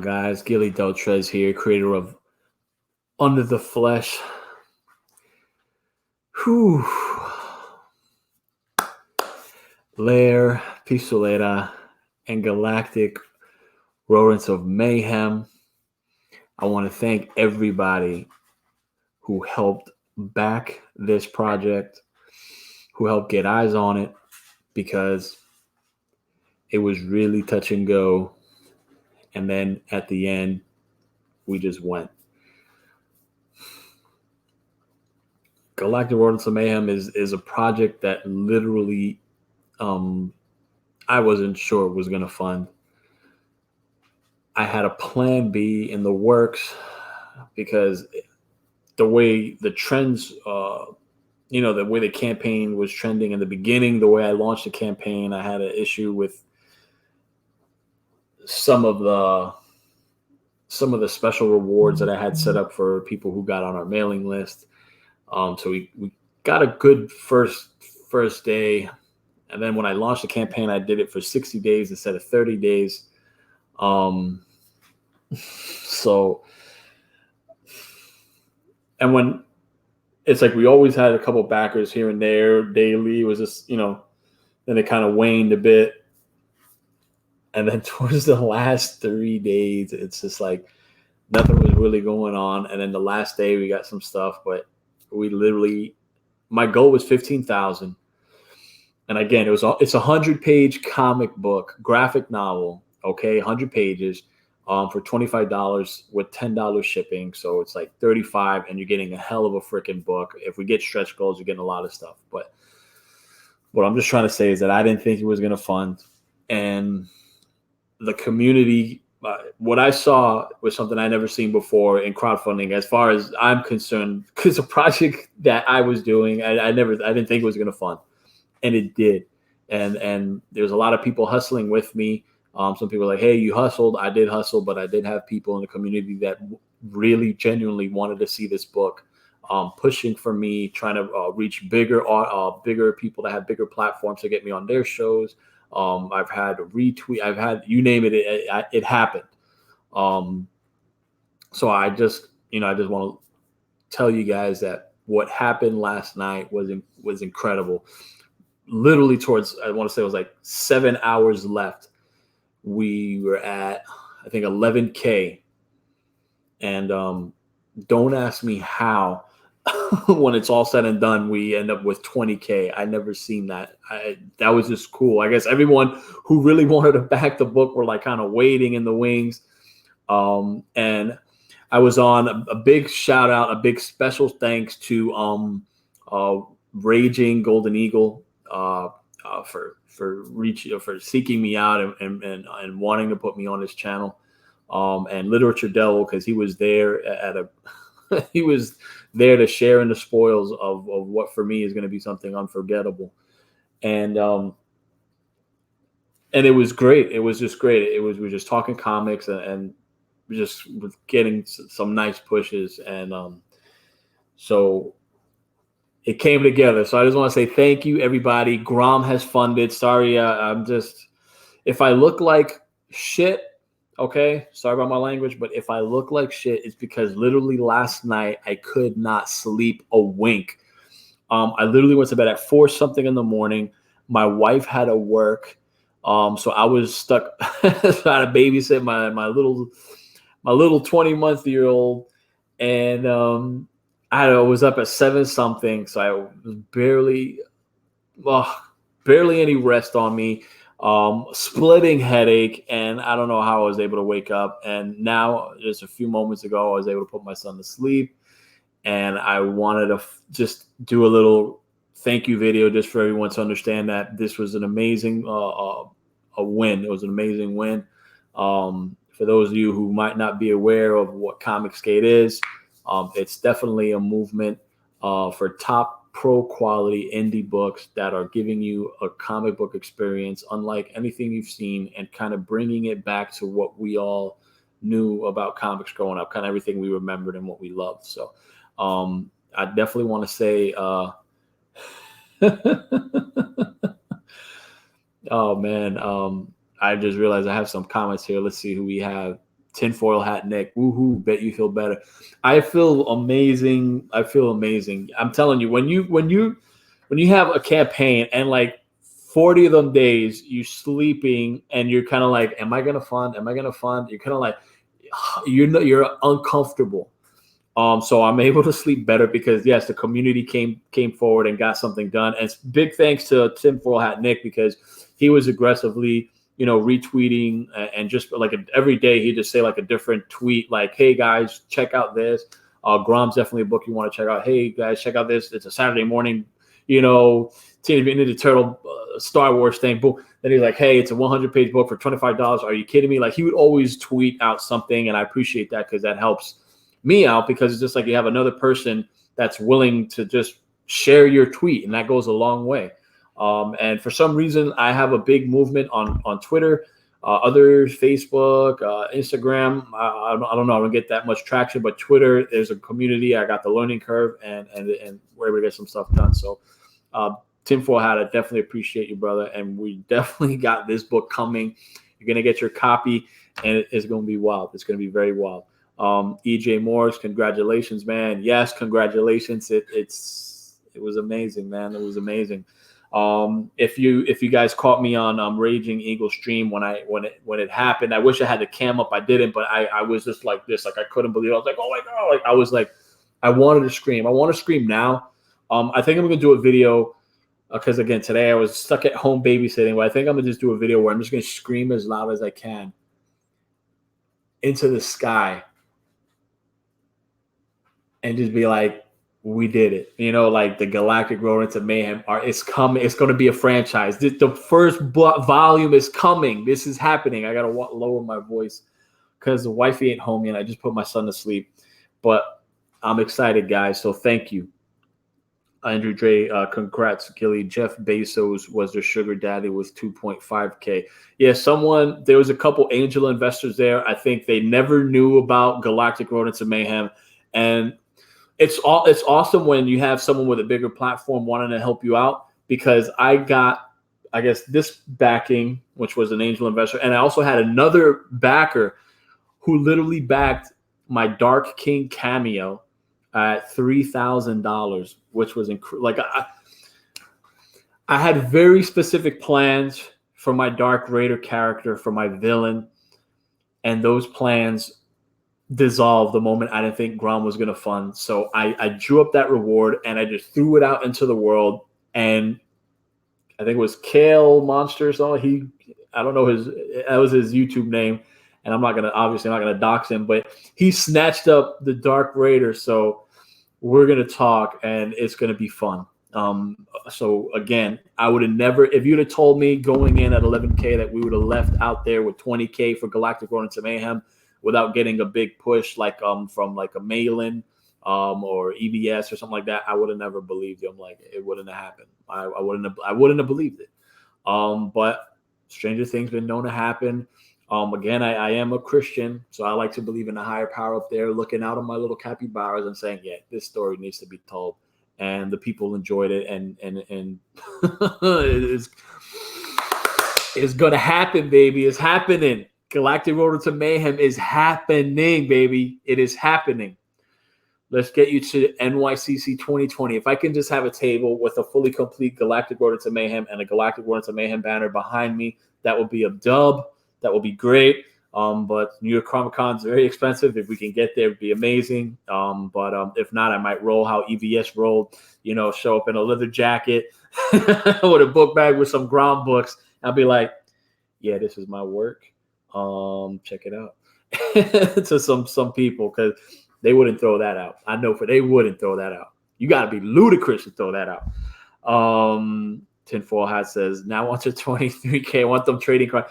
guys? Gilly Deltrez here, creator of Under the Flesh. Whew. Lair, Pistoleta, and Galactic Rodents of Mayhem. I want to thank everybody who helped back this project, who helped get eyes on it, because it was really touch and go. And then at the end, we just went. Galactic Rodents of Mayhem is a project that literally I wasn't sure it was going to fund. I had a plan B in the works because the way the trends, the way the campaign was trending in the beginning, the way I launched the campaign, I had an issue with some of the special rewards that I had set up for people who got on our mailing list. So we got a good first day. And then when I launched the campaign, I did it for 60 days instead of 30 days. So, and when it's like we always had a couple backers here and there daily, it was just, then it kind of waned a bit. And then towards the last 3 days, it's just like nothing was really going on. And then the last day we got some stuff, but my goal was 15,000. And again, it's a 100-page comic book, graphic novel. Okay. 100 pages. For $25 with $10 shipping. So it's like $35 and you're getting a hell of a freaking book. If we get stretch goals, you're getting a lot of stuff. But what I'm just trying to say is that I didn't think it was going to fund. And the community, what I saw was something I never seen before in crowdfunding, as far as I'm concerned, because a project that I was doing, I didn't think it was going to fund. And it did. And there's a lot of people hustling with me. Some people are like, hey, you hustled. I did hustle, but I did have people in the community that really genuinely wanted to see this book, pushing for me, trying to reach bigger people that have bigger platforms to get me on their shows. I've had a retweet. I've had, you name it, it happened. So I just want to tell you guys that what happened last night was incredible. Literally I want to say it was like 7 hours left. We were at, I think, 11K. And don't ask me how, when it's all said and done, we end up with 20K. I never seen that. That was just cool. I guess everyone who really wanted to back the book were like kind of waiting in the wings. And I was on a big shout out, a big special thanks to Raging Golden Eagle for seeking me out and wanting to put me on his channel, and Literature Devil, because he was there he was there to share in the spoils of what for me is going to be something unforgettable, and it was great. It was just great. We were just talking comics and just getting some nice pushes, and so it came together. So I just want to say thank you, everybody. GROM has funded. Sorry, if I look like shit, okay, sorry about my language, but if I look like shit, it's because literally last night I could not sleep a wink. I literally went to bed at 4 something in the morning. My wife had to work. So I was stuck. So I had to babysit my little 20-month-old, and I was up at 7 something, so I was barely any rest on me, splitting headache, and I don't know how I was able to wake up. And now, just a few moments ago, I was able to put my son to sleep, and I wanted to just do a little thank you video just for everyone to understand that this was an amazing a win. It was an amazing win. For those of you who might not be aware of what Comicsgate is, it's definitely a movement for top pro quality indie books that are giving you a comic book experience unlike anything you've seen, and kind of bringing it back to what we all knew about comics growing up, kind of everything we remembered and what we loved. So I definitely want to say oh man, I just realized I have some comments here. Let's see who we have. Tinfoil hat Nick. Woohoo! Bet you feel better. I feel amazing. I feel amazing. I'm telling you, when you have a campaign and like 40 of them days you sleeping and you're kind of like, am I gonna fund? Am I gonna fund? You're kind of like, you're uncomfortable. So I'm able to sleep better because yes, the community came forward and got something done. And big thanks to Tinfoil Hat Nick because he was aggressively, retweeting and just like every day he'd just say like a different tweet, like, hey guys, check out this. GROM's definitely a book you want to check out. Hey guys, check out this. It's a Saturday morning, Teenage Mutant Ninja Turtle Star Wars thing. Boom. Then he's like, hey, it's a 100-page book for $25. Are you kidding me? Like he would always tweet out something, and I appreciate that because that helps me out because it's just like you have another person that's willing to just share your tweet, and that goes a long way. And for some reason, I have a big movement on Twitter, other Facebook, Instagram. I don't know. I don't get that much traction, but Twitter, there's a community. I got the learning curve, and we're able to get some stuff done. So, Tinfoil Hat, I definitely appreciate you, brother. And we definitely got this book coming. You're gonna get your copy, and it's gonna be wild. It's gonna be very wild. EJ Morris, congratulations, man. Yes, congratulations. It was amazing, man. It was amazing. If you guys caught me on Raging Eagle stream when it happened, I wish I had the cam up. I didn't, but I was just like this, like I couldn't believe it. I was like, oh my god, like I was like, I wanted to scream. I want to scream now. I think I'm gonna do a video because again today I was stuck at home babysitting. But I think I'm gonna just do a video where I'm just gonna scream as loud as I can into the sky and just be like, we did it. Like the Galactic Rodents of Mayhem it's coming. It's going to be a franchise. The first volume is coming. This is happening. I got to lower my voice because the wifey ain't home yet. I just put my son to sleep. But I'm excited, guys. So thank you. Andrew Dre, congrats, Gilly. Jeff Bezos was their sugar daddy with 2.5K. Yeah, there was a couple angel investors there. I think they never knew about Galactic Rodents of Mayhem. And it's awesome when you have someone with a bigger platform wanting to help you out because I got, I guess, this backing, which was an angel investor. And I also had another backer who literally backed my Dark King cameo at $3,000, which was like I had very specific plans for my Dark Raider character, for my villain, and those plans dissolved the moment I didn't think GROM was going to fund. So I drew up that reward and I just threw it out into the world. And I think it was Kale Monster. So I don't know that was his YouTube name. And I'm not going to dox him, but he snatched up the Dark Raider. So we're going to talk and it's going to be fun. So again, I would have never, if you'd have told me going in at 11K that we would have left out there with 20K for Galactic Rodents of Mayhem without getting a big push like from like a Malin or EBS or something like that, I would have never believed you. I'm like, it wouldn't have happened. I wouldn't have believed it. But stranger things been known to happen. Again, I am a Christian, so I like to believe in a higher power up there, looking out on my little capybaras and saying, yeah, this story needs to be told. And the people enjoyed it, and it's gonna happen, baby. It's happening. Galactic Rodents of Mayhem is happening, baby. It is happening. Let's get you to NYCC 2020. If I can just have a table with a fully complete Galactic Rodents of Mayhem and a Galactic Rodents of Mayhem banner behind me, that would be a dub. That would be great. But New York Comic Con is very expensive. If we can get there, it'd be amazing. But if not, I might roll how EVS rolled. Show up in a leather jacket with a book bag with some GROM books. I'll be like, yeah, this is my work. Check it out. To some people, because they wouldn't throw that out. I know they wouldn't throw that out. You got to be ludicrous to throw that out. Tinfoil Hat says, now on to 23K. I want them trading cards.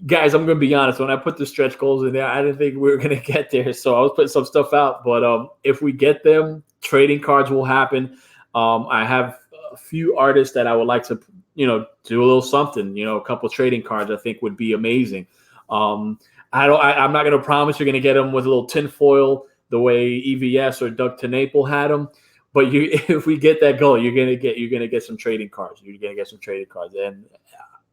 Guys, I'm going to be honest. When I put the stretch goals in there, I didn't think we were going to get there. So I was putting some stuff out. But if we get them, trading cards will happen. I have a few artists that I would like to, do a little something. A couple trading cards I think would be amazing. I'm not going to promise you're going to get them with a little tinfoil the way EVS or Doug Tenaple had them. But if we get that goal, you're going to get some trading cards. You're going to get some trading cards. And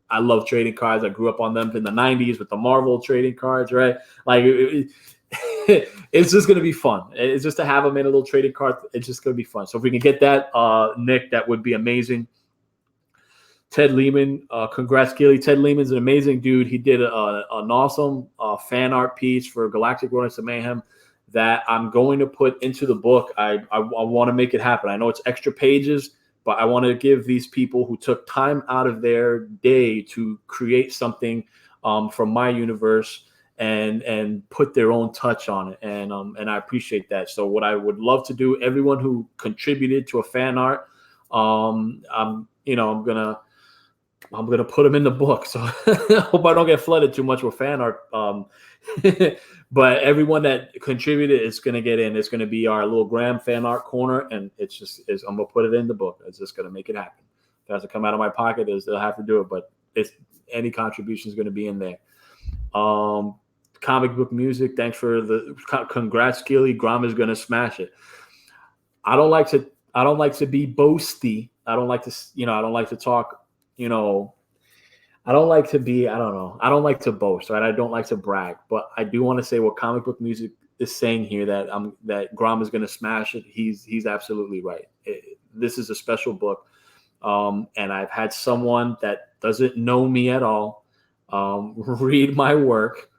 I love trading cards. I grew up on them in the 90s with the Marvel trading cards, right? Like it's just going to be fun. It's just to have them in a little trading card. It's just going to be fun. So if we can get that, Nick, that would be amazing. Ted Lehman, congrats, Gilly. Ted Lehman's an amazing dude. He did an awesome fan art piece for Galactic Rodents of Mayhem that I'm going to put into the book. I want to make it happen. I know it's extra pages, but I want to give these people who took time out of their day to create something from my universe and put their own touch on it. And I appreciate that. So what I would love to do, everyone who contributed to a fan art, I'm gonna put them in the book. So I hope I don't get flooded too much with fan art. But everyone that contributed is gonna get in. It's gonna be our little GROM fan art corner, and I'm gonna put it in the book. It's just gonna make it happen. If it has to come out of my pocket, they'll have to do it. But any contribution is gonna be in there. Comic book music. Thanks for the congrats, Gilly. GROM is gonna smash it. I don't like to be boasty. I don't like to talk. I don't like to be, I don't like to boast, right? I don't like to brag, but I do want to say what comic book music is saying here, that GROM is going to smash it. He's absolutely right. This is a special book. And I've had someone that doesn't know me at all read my work,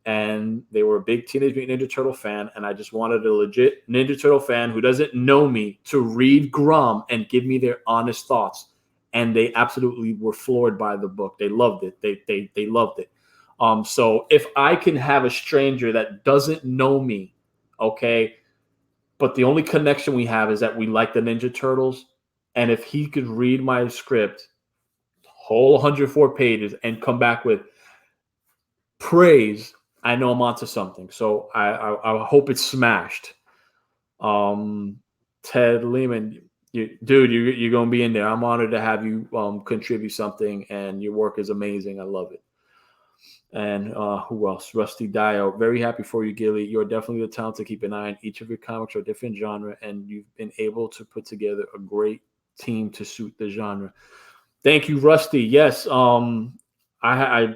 and they were a big Teenage Mutant Ninja Turtle fan, and I just wanted a legit Ninja Turtle fan who doesn't know me to read GROM and give me their honest thoughts. And they absolutely were floored by the book. They loved it. They loved it. So if I can have a stranger that doesn't know me, okay, but the only connection we have is that we like the Ninja Turtles, and if he could read my script, whole 104 pages, and come back with praise, I know I'm onto something. So I hope it's smashed. Ted Lehman, you're going to be in there. I'm honored to have you contribute something, and your work is amazing. I love it. And who else? Rusty Dio. Very happy for you, Gilly. You're definitely the talent to keep an eye on. Each of your comics are different genre, and you've been able to put together a great team to suit the genre. Thank you, Rusty. Yes, I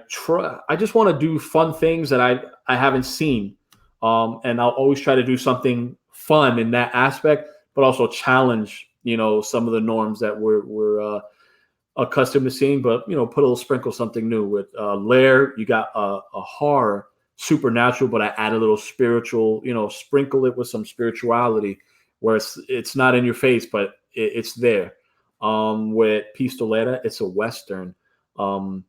just want to do fun things that I haven't seen, and I'll always try to do something fun in that aspect, but also challenge some of the norms that we're accustomed to seeing, but put a little sprinkle something new. With Lair, you got a horror supernatural, but I add a little spiritual, sprinkle it with some spirituality where it's not in your face, but it's there. With Pistoleta, it's a Western. The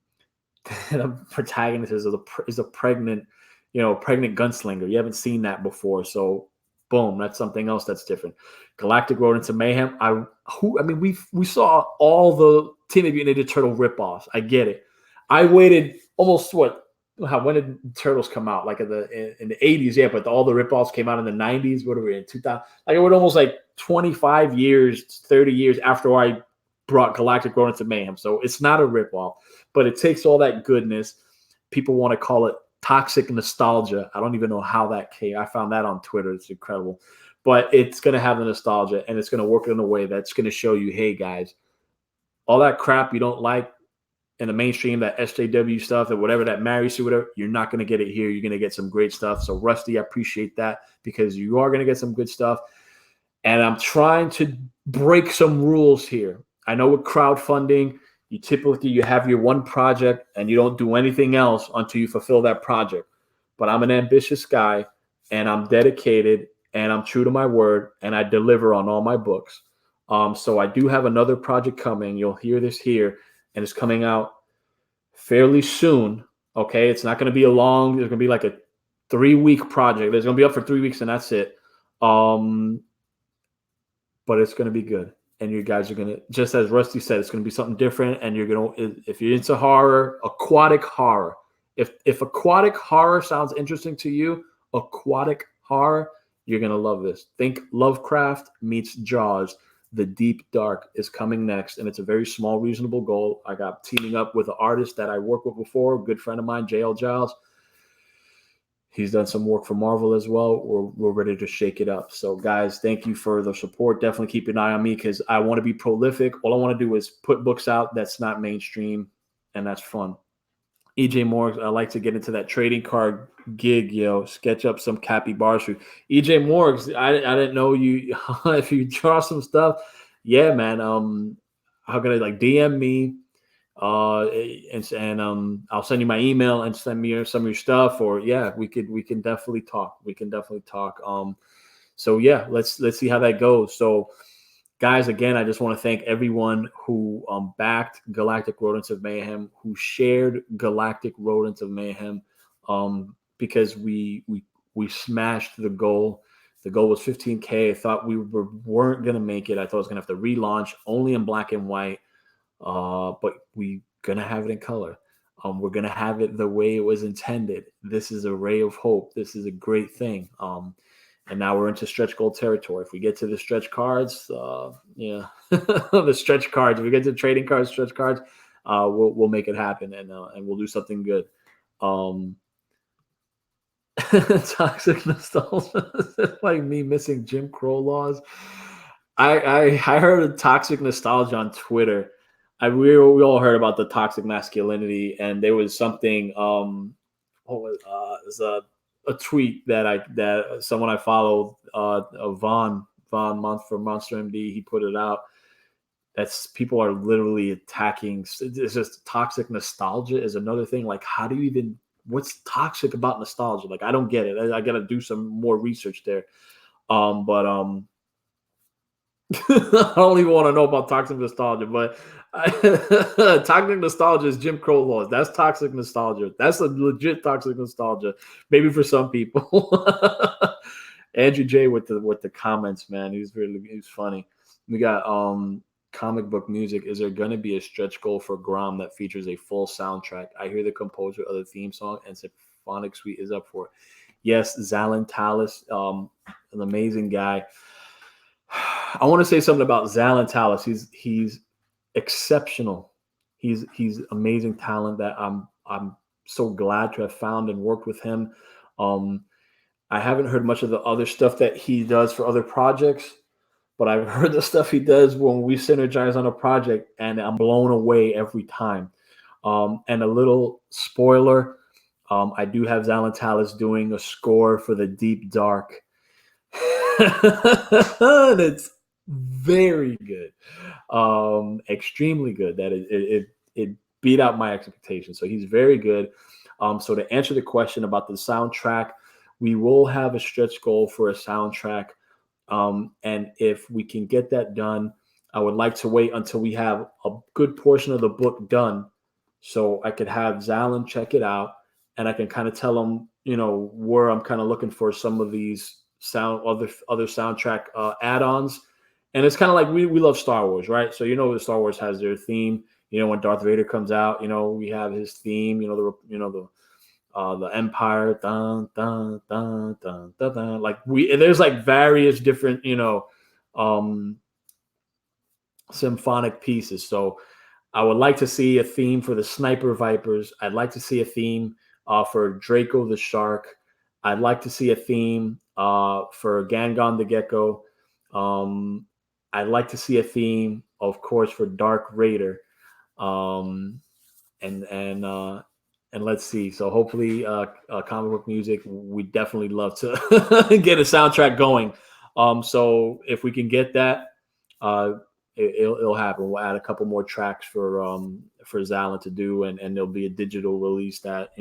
protagonist is a pregnant gunslinger. You haven't seen that before, so boom, that's something else that's different. Galactic Rodents of Mayhem. We saw all the Teenage Mutant Ninja Turtle ripoffs. I get it. I waited almost when did Turtles come out? Like in the 80s, yeah, but all the ripoffs came out in the 90s. What are we in 2000? Like it was almost like 25 years, 30 years after I brought Galactic Rodents of Mayhem. So it's not a ripoff, but it takes all that goodness. People want to call it toxic nostalgia. I don't even know how that came. I found that on Twitter. It's incredible. But it's going to have the nostalgia, and it's going to work in a way that's going to show you, hey, guys, all that crap you don't like in the mainstream, that SJW stuff, that whatever, that Mary Sue, whatever, you're not going to get it here. You're going to get some great stuff. So, Rusty, I appreciate that, because you are going to get some good stuff. And I'm trying to break some rules here. I know with crowdfunding, you have your one project and you don't do anything else until you fulfill that project. But I'm an ambitious guy, and I'm dedicated, and I'm true to my word, and I deliver on all my books. So I do have another project coming. You'll hear this here, and it's coming out fairly soon. Okay, it's not going to be there's going to be like a 3-week project. It's going to be up for 3 weeks, and that's it. But it's going to be good. And you guys are going to, just as Rusty said, it's going to be something different. And you're going to, if you're into horror, aquatic horror, if aquatic horror sounds interesting to you, aquatic horror, you're going to love this. Think Lovecraft meets Jaws. The Deep Dark is coming next. And it's a very small, reasonable goal. I got teaming up with an artist that I worked with before, a good friend of mine, JL Giles. He's done some work for Marvel as well. We're ready to shake it up. So, guys, thank you for the support. Definitely keep an eye on me, because I want to be prolific. All I want to do is put books out that's not mainstream and that's fun. EJ Morgs, I like to get into that trading card gig, sketch up some capybaras for you. EJ Morgs, I didn't know you if you draw some stuff. Yeah, man. How can I DM me? And I'll send you my email and send me some of your stuff, or yeah, we can definitely talk. We can definitely talk. So yeah, let's see how that goes. So guys, again, I just want to thank everyone who backed Galactic Rodents of Mayhem, who shared Galactic Rodents of Mayhem, because we smashed the goal. The goal was 15K. I thought we weren't going to make it. I thought I was going to have to relaunch only in black and white, but we going to have it in color. We're going to have it the way it was intended. This is a ray of hope. This is a great thing. And now we're into stretch goal territory. If we get to the stretch cards, the stretch cards. If we get to trading cards, stretch cards, we'll make it happen, and we'll do something good. Toxic nostalgia, like me missing Jim Crow laws. I heard of toxic nostalgia on Twitter. We all heard about the toxic masculinity, and there was something. What was it was a tweet that someone I follow, Vaughn from Monster MD, he put it out. That's people are literally attacking. It's just toxic nostalgia is another thing. Like, how do you even? What's toxic about nostalgia? Like, I don't get it. I got to do some more research there. But I don't even want to know about toxic nostalgia, but toxic nostalgia is Jim Crow laws. That's toxic nostalgia. That's a legit toxic nostalgia. Maybe for some people. Andrew J with the comments, man. He's funny. We got comic book music. Is there going to be a stretch goal for GROM that features a full soundtrack? I hear the composer of the theme song and Symphonic Suite is up for it. Yes, Zalin Tallis, an amazing guy. I want to say something about Zalin Tallis. He's exceptional. He's amazing talent that I'm so glad to have found and worked with him. I haven't heard much of the other stuff that he does for other projects, but I've heard the stuff he does when we synergize on a project, and I'm blown away every time. And a little spoiler, I do have Zalin Tallis doing a score for the Deep Dark. And it's very good, extremely good. That it beat out my expectations. So he's very good. So to answer the question about the soundtrack, we will have a stretch goal for a soundtrack. And if we can get that done, I would like to wait until we have a good portion of the book done, so I could have Zalin check it out, and I can kind of tell him, where I'm kind of looking for some of these other soundtrack add-ons. And it's kind of like we love Star Wars, right? So the Star Wars has their theme. When Darth Vader comes out, we have his theme. The Empire, dun, dun, dun, dun, dun, dun. Like there's like various different, symphonic pieces. So I would like to see a theme for the Sniper Vipers. I'd like to see a theme for Draco the Shark. I'd like to see a theme for Gangon the Gecko. I'd like to see a theme, of course, for Dark Raider. And let's see. So hopefully, comic book music, we definitely love to get a soundtrack going. So if we can get that, it'll happen. We'll add a couple more tracks for Zalin to do, and there'll be a digital release that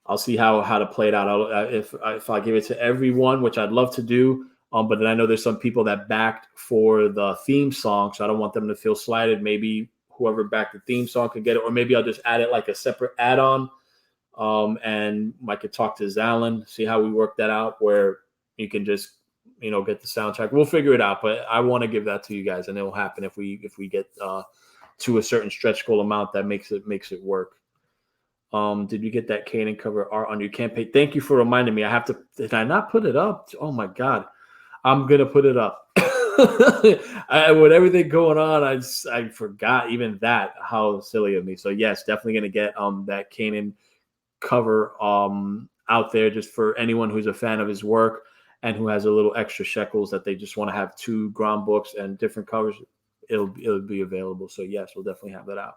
I'll see how to play it out. If I give it to everyone, which I'd love to do, but then I know there's some people that backed for the theme song, so I don't want them to feel slighted. Maybe whoever backed the theme song could get it, or maybe I'll just add it like a separate add-on, and I could talk to Zalin, see how we work that out, where you can just get the soundtrack. We'll figure it out, but I want to give that to you guys, and it will happen if we get to a certain stretch goal amount that makes it work. Did you get that Kanan cover art on your campaign? Thank you for reminding me. I have to. Did I not put it up? Oh my God, I'm gonna put it up. With everything going on, I forgot even that. How silly of me. So yes, definitely gonna get that Kanan cover out there, just for anyone who's a fan of his work and who has a little extra shekels that they just want to have 2 GROM books and different covers. It'll be available. So yes, we'll definitely have that out.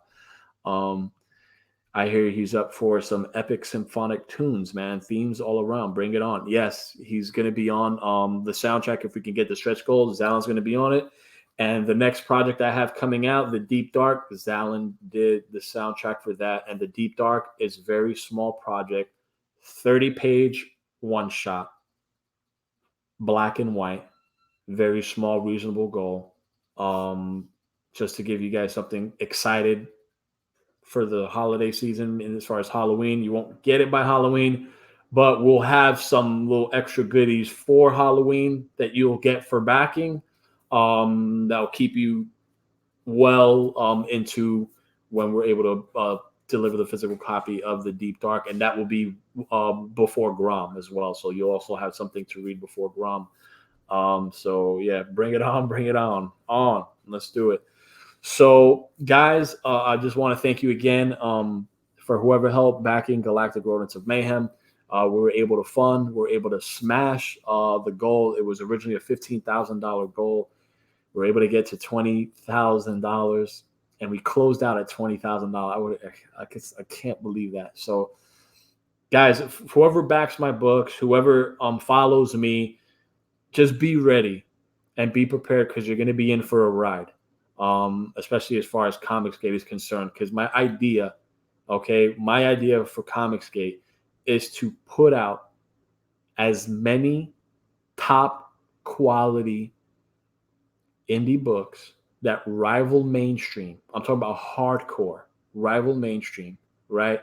I hear he's up for some epic symphonic tunes, man. Themes all around. Bring it on. Yes, he's going to be on the soundtrack if we can get the stretch goals. Zalin's going to be on it. And the next project I have coming out, The Deep Dark, Zalin did the soundtrack for that. And The Deep Dark is a very small project, 30-page one shot, black and white, very small, reasonable goal. Just to give you guys something excited for the holiday season. And as far as Halloween, you won't get it by Halloween, but we'll have some little extra goodies for Halloween that you'll get for backing. That'll keep you well into when we're able to deliver the physical copy of The Deep Dark, and that will be before GROM as well. So you'll also have something to read before GROM. So yeah, bring it on, bring it on. Let's do it. So, guys, I just want to thank you again for whoever helped backing Galactic Rodents of Mayhem. We were able to fund, we were able to smash the goal. It was originally a $15,000 goal. We were able to get to $20,000, and we closed out at $20,000. I can't believe that. So, guys, whoever backs my books, whoever follows me, just be ready and be prepared because you're going to be in for a ride. Especially as far as Comicsgate is concerned, because my idea for Comicsgate is to put out as many top quality indie books that rival mainstream. I'm talking about hardcore, rival mainstream, right?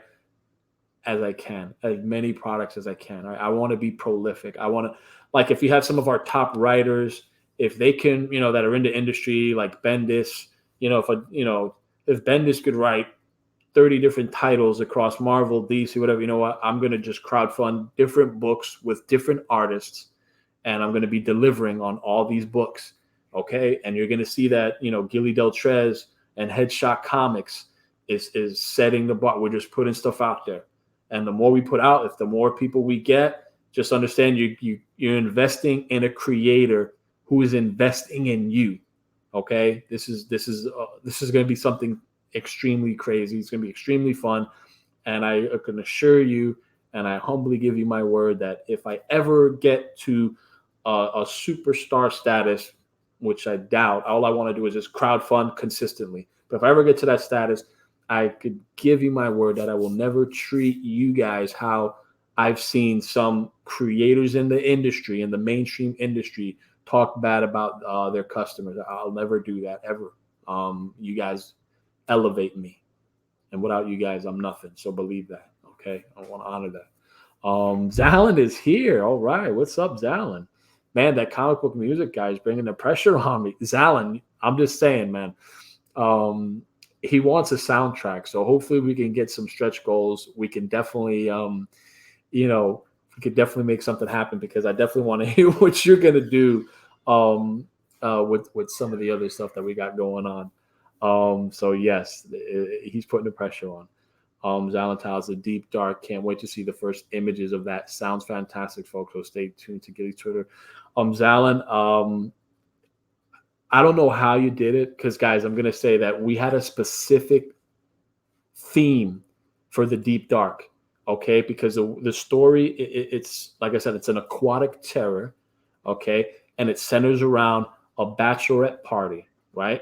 As I can, as many products as I can. Right? I want to be prolific. I want to, like, if you have some of our top writers, if they can, that are in the industry, like Bendis, if Bendis could write 30 different titles across Marvel, DC, whatever, you know what? I'm going to just crowdfund different books with different artists, and I'm going to be delivering on all these books. Okay. And you're going to see that, Gilly Del Trez and Headshot Comics is setting the bar. We're just putting stuff out there. And the more we put out, if the more people we get, just understand you're investing in a creator who is investing in you. Okay, this is going to be something extremely crazy. It's going to be extremely fun, and I can assure you, and I humbly give you my word that if I ever get to a superstar status, which I doubt, all I want to do is just crowdfund consistently. But if I ever get to that status, I could give you my word that I will never treat you guys how I've seen some creators in the industry, in the mainstream industry, talk bad about their customers. I'll never do that ever. You guys elevate me, and without you guys, I'm nothing. So believe that. Okay, I want to honor that. Zalin is here. All right, what's up, Zalin? Man, that comic book music guy is bringing the pressure on me. Zalin, I'm just saying, man. He wants a soundtrack, so hopefully we can get some stretch goals. We can definitely, we could definitely make something happen because I definitely want to hear what you're gonna do with some of the other stuff that we got going on. So yes, he's putting the pressure on. Zalentine's The Deep Dark. Can't wait to see the first images of that. Sounds fantastic, folks. So stay tuned to Gilly's Twitter. Zalin, I don't know how you did it because, guys, I'm going to say that we had a specific theme for The Deep Dark, okay? Because the story, it's like I said, it's an aquatic terror, okay? And it centers around a bachelorette party, right?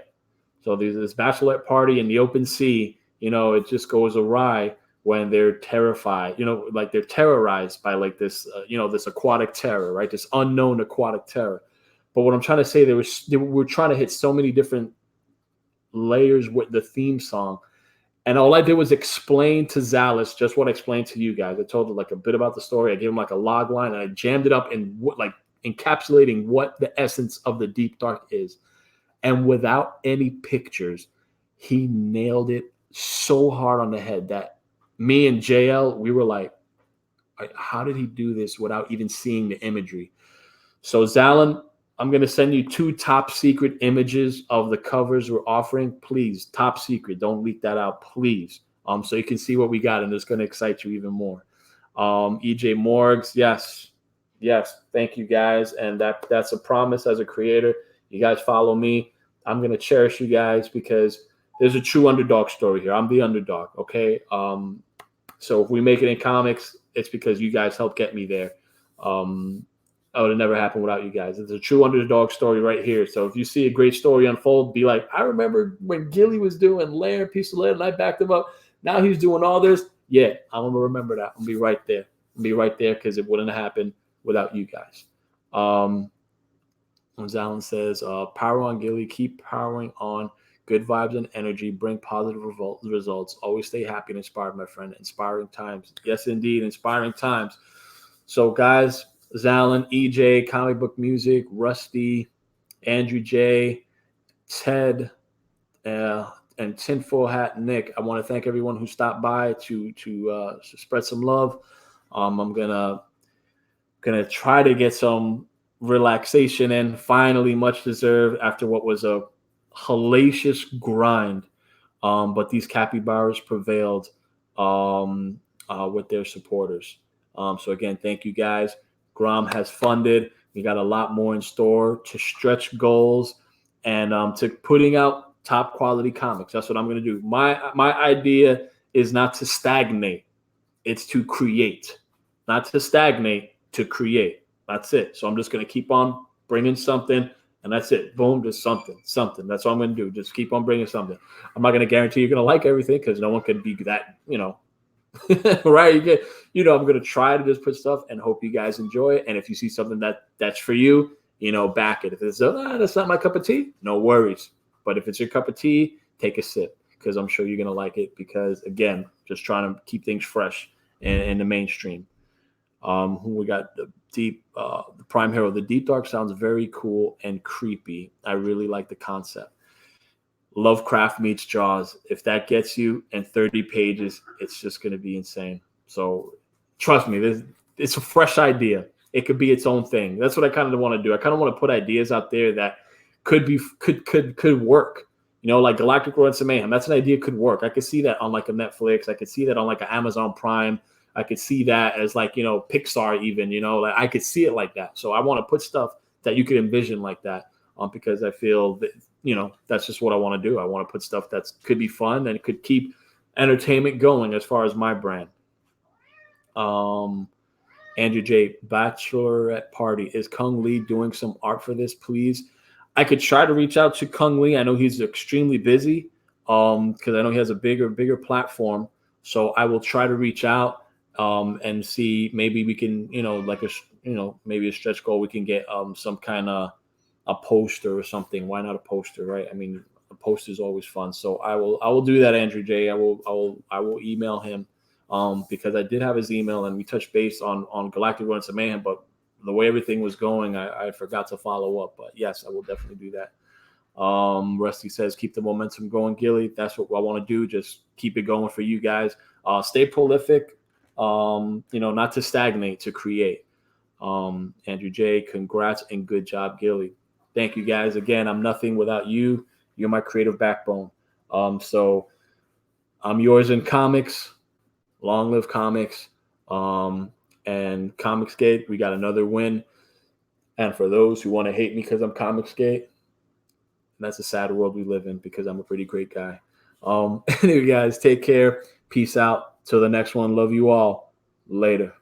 So there's this bachelorette party in the open sea. It just goes awry when they're terrified, like they're terrorized by like this, this aquatic terror, right? This unknown aquatic terror. But what I'm trying to say, we're trying to hit so many different layers with the theme song. And all I did was explain to Zalis just what I explained to you guys. I told him like a bit about the story. I gave him like a log line and I jammed it up in like encapsulating what the essence of The Deep Dark is. And without any pictures, he nailed it so hard on the head that me and JL, we were like, how did he do this without even seeing the imagery? So Zalin, I'm going to send you 2 top secret images of the covers we're offering. Please, top secret. Don't leak that out, please. So you can see what we got, and it's going to excite you even more. EJ Morgs, yes. Thank you, guys. And that's a promise as a creator. You guys follow me. I'm going to cherish you guys because there's a true underdog story here. I'm the underdog. Okay. So if we make it in comics, it's because you guys helped get me there. That would have never happened without you guys. It's a true underdog story right here. So if you see a great story unfold, be like, I remember when Gilly was doing Lair, Piece of Lair, and I backed him up. Now he's doing all this. Yeah, I'm gonna remember that. I'm gonna be right there. Because it wouldn't have happened without you guys. Alan says, power on Gilly, keep powering on. Good vibes and energy, bring positive results. Always stay happy and inspired, my friend. Inspiring times. Yes, indeed, inspiring times. So, guys, Zalin, EJ, Comic Book Music, Rusty, Andrew J, Ted, and Tinfoil Hat Nick. I want to thank everyone who stopped by to spread some love. I'm gonna try to get some relaxation in. Finally, much deserved after what was a hellacious grind. But these capybaras prevailed with their supporters. So again, thank you guys. GROM has funded. We got a lot more in store to stretch goals and to putting out top quality comics. That's what I'm going to do. My idea is not to stagnate. It's to create, not to stagnate, to create. That's it. So I'm just going to keep on bringing something, and that's it. Boom, just something. That's all I'm going to do. Just keep on bringing something. I'm not going to guarantee you're going to like everything because no one can be that, right? I'm going to try to just put stuff and hope you guys enjoy it. And if you see something that's for you, back it. If it's that's not my cup of tea, no worries. But if it's your cup of tea, take a sip because I'm sure you're going to like it because, again, just trying to keep things fresh in the mainstream. Who we got? The Prime Hero. The Deep Dark sounds very cool and creepy. I really like the concept. Lovecraft meets Jaws. If that gets you in 30 pages, it's just going to be insane. So trust me, it's a fresh idea. It could be its own thing. That's what I kind of want to do. I kind of want to put ideas out there that could work. Like Galactic Runs of Mayhem. That's an idea could work. I could see that on like a Netflix. I could see that on like an Amazon Prime. I could see that as like, Pixar even, like I could see it like that. So I want to put stuff that you could envision like that because I feel that, that's just what I want to do. I want to put stuff that could be fun and could keep entertainment going as far as my brand. Andrew J, Bachelorette Party. Is Kung Lee doing some art for this, please? I could try to reach out to Kung Lee. I know he's extremely busy because I know he has a bigger platform. So I will try to reach out and see maybe we can, maybe a stretch goal. We can get some kind of a poster or something. Why not a poster, right? I mean, a poster is always fun. So I will do that, Andrew J. I will email him because I did have his email and we touched base on Galactic Runs of Mayhem, but the way everything was going, I forgot to follow up. But yes, I will definitely do that. Rusty says, keep the momentum going, Gilly. That's what I want to do. Just keep it going for you guys. Stay prolific, not to stagnate, to create. Andrew J, congrats and good job, Gilly. Thank you guys. Again, I'm nothing without you. You're my creative backbone. So I'm yours in comics. Long live comics. And Comicsgate, we got another win. And for those who want to hate me because I'm Comicsgate, that's a sad world we live in because I'm a pretty great guy. Anyway, guys, take care. Peace out. Till the next one. Love you all. Later.